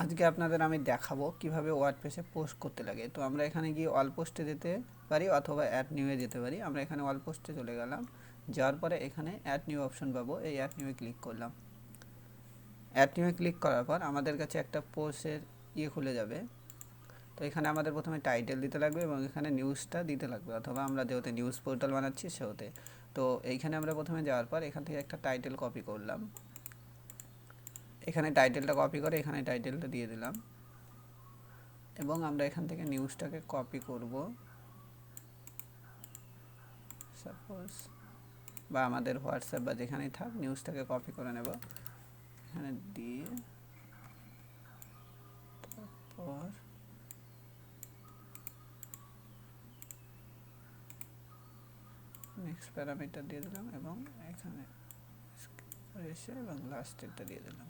আজকে আপনাদের আমি দেখাবো কিভাবে ওয়ার্ডপ্রেসে পোস্ট করতে লাগে। তো আমরা এখানে গিয়ে অল পোস্টে যেতে পারি অথবা অ্যাড নিউয়ে যেতে পারি। আমরা এখানে অল পোস্টে চলে গেলাম, যাওয়ার পরে এখানে অ্যাড নিউ অপশন পাবো, এই অ্যাড নিউয়ে ক্লিক করলাম। অ্যাড নিউয়ে ক্লিক করার পর আমাদের কাছে একটা পোস্টের খুলে যাবে। তো এখানে আমাদের প্রথমে টাইটেল দিতে লাগবে এবং এখানে নিউজটা দিতে লাগবে, অথবা আমরা যেহেতু নিউজ পোর্টাল বানাচ্ছি সেহেতু। তো এইখানে আমরা প্রথমে যাওয়ার পর এখান থেকে একটা টাইটেল কপি করলাম, এখানে টাইটেলটা কপি করে এখানে টাইটেলটা দিয়ে দিলাম এবং আমরা এখান থেকে নিউজটাকে কপি করব সাপোজ, বা আমাদের হোয়াটসঅ্যাপ বা যেখানেই থাক নিউজটাকে কপি করে নেব এখানে দিয়ে, তারপর নেক্সট প্যারামিটার দিয়ে দিলাম এবং এখানে এসে এবং লাস্টেরটা দিয়ে দিলাম।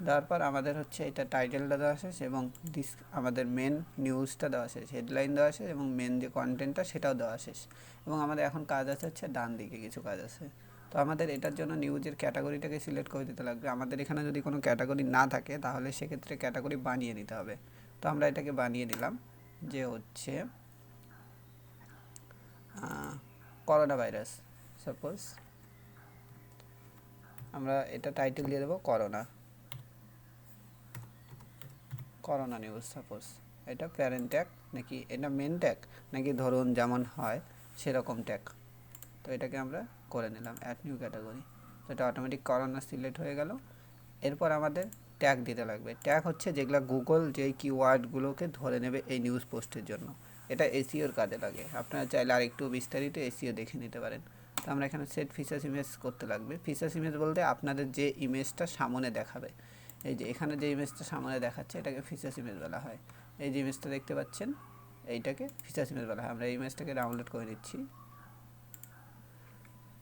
দেওয়ার পর আমাদের হচ্ছে এটা টাইটেলটা দেওয়া শেষ এবং আমাদের মেন নিউজটা দেওয়া শেষ, হেডলাইন দেওয়া শেষ এবং মেন যে কন্টেন্টটা সেটাও দেওয়া শেষ। এবং আমাদের এখন কাজ আছে হচ্ছে ডান দিকে কিছু কাজ আছে। তো আমাদের এটার জন্য নিউজের ক্যাটাগরিটাকে সিলেক্ট করে দিতে লাগবে। আমাদের এখানে যদি কোনো ক্যাটাগরি না থাকে তাহলে সেক্ষেত্রে ক্যাটাগরি বানিয়ে নিতে হবে। তো আমরা এটাকে বানিয়ে দিলাম যে হচ্ছে করোনা ভাইরাস। সাপোজ আমরা এটা টাইটেল দিয়ে দেবো করোনা নিউজ। সাপোজ এটা প্যারেন্ট ট্যাগ নাকি এটা মেন ট্যাগ নাকি ধরুন যেমন হয় সেরকম ট্যাগ। তো এটাকে আমরা করে নিলাম অ্যাড নিউ ক্যাটাগরি। তো এটা অটোমেটিক করোনা সিলেক্ট হয়ে গেল। এরপর আমাদের ট্যাগ দিতে লাগবে। ট্যাগ হচ্ছে যেগুলো গুগল যেই কিওয়ার্ডগুলোকে ধরে নেবে এই নিউজ পোস্টের জন্য, এটা এসইওর কাজে লাগে। আপনারা চাইলে আর একটু বিস্তারিত এসইও দেখে নিতে পারেন। তো আমরা এখানে সেট ফিচার্স ইমেজ করতে লাগবে। ফিচার্স ইমেজ বলতে আপনাদের যে ইমেজটা সামনে দেখাবে, এই যে এখানে যে ইমেজটা সামনে দেখাচ্ছে এটাকে ফিচার্স ইমেজ বলা হয়। এই যে ইমেজটা দেখতে পাচ্ছেন এইটাকে ফিচার্স ইমেজ বলা হয়। আমরা এই ইমেজটাকে ডাউনলোড করে নিচ্ছি।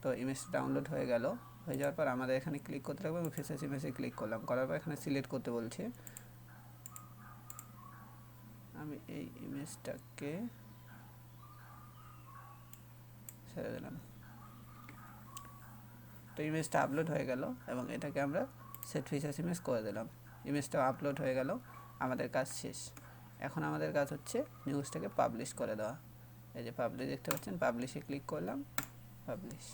তো ইমেজটা ডাউনলোড হয়ে গেল, হয়ে যাওয়ার পর আমাদের এখানে ক্লিক করতে লাগবে এবং ফিচার্স ইমেজে ক্লিক করলাম, করার পর এখানে সিলেক্ট করতে বলছে। আমি এই ইমেজটাকে ছেড়ে দিলাম। তো ইমেজটা আপলোড হয়ে গেল এবং এটাকে আমরা সেট ফিচার্স ইমেজ করে দিলাম। ইমেজটা আপলোড হয়ে গেল, আমাদের কাজ শেষ। এখন আমাদের কাজ হচ্ছে নিউজটাকে পাবলিশ করে দেওয়া। এই যে পাবলিশ দেখতে পাচ্ছেন, পাবলিশে ক্লিক করলাম, পাবলিশ।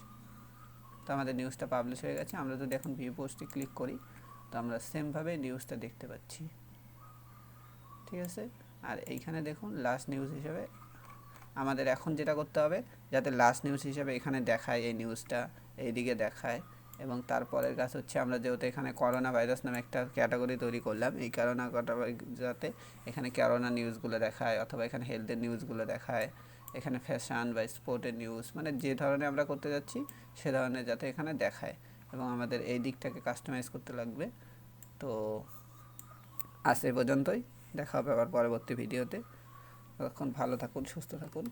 তো আমাদের নিউজটা পাবলিশ হয়ে গেছে। আমরা যদি এখন ভিউ পোস্টে ক্লিক করি তো আমরা সেমভাবে নিউজটা দেখতে পাচ্ছি, ঠিক আছে। আর এইখানে দেখুন লাস্ট নিউজ হিসেবে আমাদের এখন যেটা করতে হবে যাতে লাস্ট নিউজ হিসেবে এখানে দেখায় এই নিউজটা, এইদিকে দেখায়। এবং তারপরের কাজ হচ্ছে আমরা যেহেতু এখানে করোনা ভাইরাস নামে একটা ক্যাটাগরি তৈরি করলাম, এই করোনা ক্যাটাগরি যাতে এখানে করোনা নিউজগুলো দেখায় অথবা এখানে হেলথের নিউজগুলো দেখায়, এখানে ফ্যাশন বা স্পোর্টের নিউজ, মানে যে ধরনের আমরা করতে যাচ্ছি সে ধরনের যাতে এখানে দেখায়। এবং আমাদের এই দিকটাকে কাস্টমাইজ করতে লাগবে। তো আজ এই পর্যন্তই, দেখা হবে আবার পরবর্তী ভিডিওতে। ততক্ষণ ভালো থাকুন, সুস্থ থাকুন।